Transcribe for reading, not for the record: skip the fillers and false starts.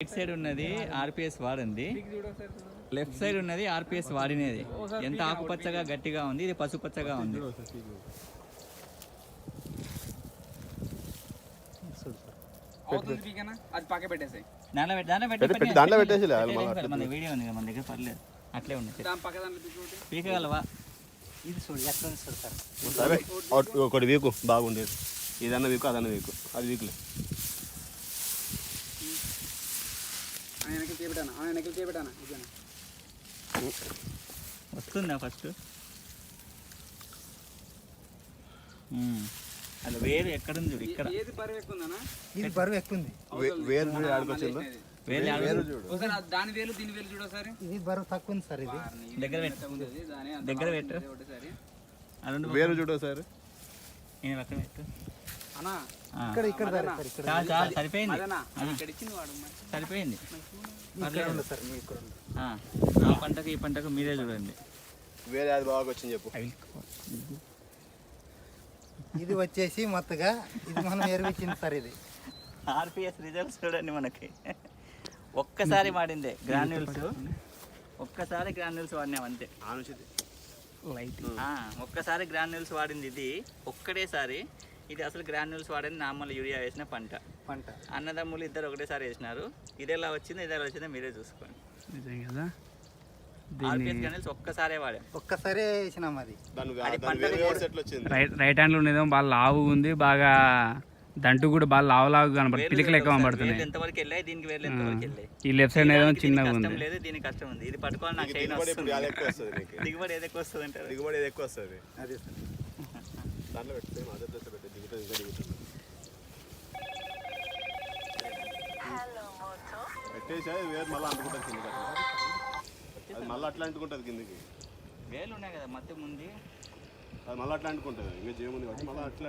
Right side ఉన్నది RPS వాడింది, left side ఉన్నది ఆర్పిఎస్ వాడినది. ఎంత ఆకుపచ్చగా గట్టిగా ఉంది, ఇది పసుపచ్చగా ఉంది. దాంట్లో పెట్టేసి మన వీడియో ఉంది మన దగ్గర, పర్లేదు అట్లే ఉంది. పీకగలవా? ఇది చూడు ఎక్కడ ఉంది చూడు సార్. ఒకటి వీకు బాగుండేది, ఇదన్నా వీకు అదన్నా వీకు, అది వీకులే. వస్తుందా ఫస్ట్? అది వేరు ఎక్కడుంది చూడు, ఇక్కడ. ఇది బరువు ఎక్కువ ఉంది. వేరు చూడు ఆడుకొచ్చిందో, వేరు దాని వేలు దీని వేలు చూడ సార్. ఇది బరువు తక్కువ ఉంది సార్. ఇది దగ్గర పెట్టు, దగ్గర పెట్టు. వేరు చూడ సార్. నేను పక్కన పెట్టు. ఇక్కడ ఇక్కడ చాలు చాలు, సరిపోయింది సరిపోయింది. ఆ పంటకు ఈ పంటకు మీరే చూడండి. వేరే అది బాగా వచ్చింది చెప్పు. ఇది వచ్చేసి మొత్తగా ఇది మనం ఎరువిచ్చింది సార్. ఇది ఆర్పిఎస్ రిజల్ట్స్ చూడండి మనకి. ఒక్కసారి వాడిందే గ్రాన్యూల్స్, ఒక్కసారి గ్రాన్యూల్స్ వాడినాం అంతే. ఒక్కసారి గ్రాన్యూల్స్ వాడింది ఇది ఒక్కటేసారి. ఇది అసలు గ్రాన్యూల్స్ వాడింది నార్మల్ యూరియా వేసిన పంట. అన్నదమ్ములు ఇద్దరు ఒకటేసారి వేసినారు. ఇది ఎలా వచ్చిందో ఇది ఎలా వచ్చిందో మీరే చూసుకోండి. ఆర్పిఎస్ గ్రాన్యూల్స్ ఒక్కసారే వాడాం, ఒక్కసారే వేసినాం. అది రైట్ హ్యాండ్ లో ఉన్నదేమో బాగా లావు ఉంది, బాగా దంటు కూడా బాగా లావు కనబడుతుంది, పిలికలు ఎక్కువ కనబడుతున్నాయి. ఎంతవరకు వెళ్ళాయి, దీనికి వేర్లు ఎంతవరకు వెళ్ళాయి. ఈ లెఫ్ట్ సైడ్ ఏదో చిన్నగా ఉంది, లేదు దీనికి కష్టం ఉంది. ఇది పట్టుకోవాలి, నాకు చైన్ వస్తుంది. దిగుబడి ఏది ఎక్కువ వస్తుంది అంటారు? దిగుబడి ఏది ఎక్కువ వస్తుంది. అదే సార్. దాంట్లో పెడితే అదే దశ పెట్టి దిగుతుంది, ఇంకా దిగుతుంది. పెట్టేసి వేరు మళ్ళీ అంటుకుంటుంది కిందకి. అది మళ్ళీ అట్లా అంటుకుంటుంది కిందకి. వేలు ఉన్నాయి కదా మొత్తం ఉంది, అది మళ్ళీ అట్లా అంటుకుంటుంది. ఇంకా చేయముంది కాబట్టి మళ్ళీ అట్లా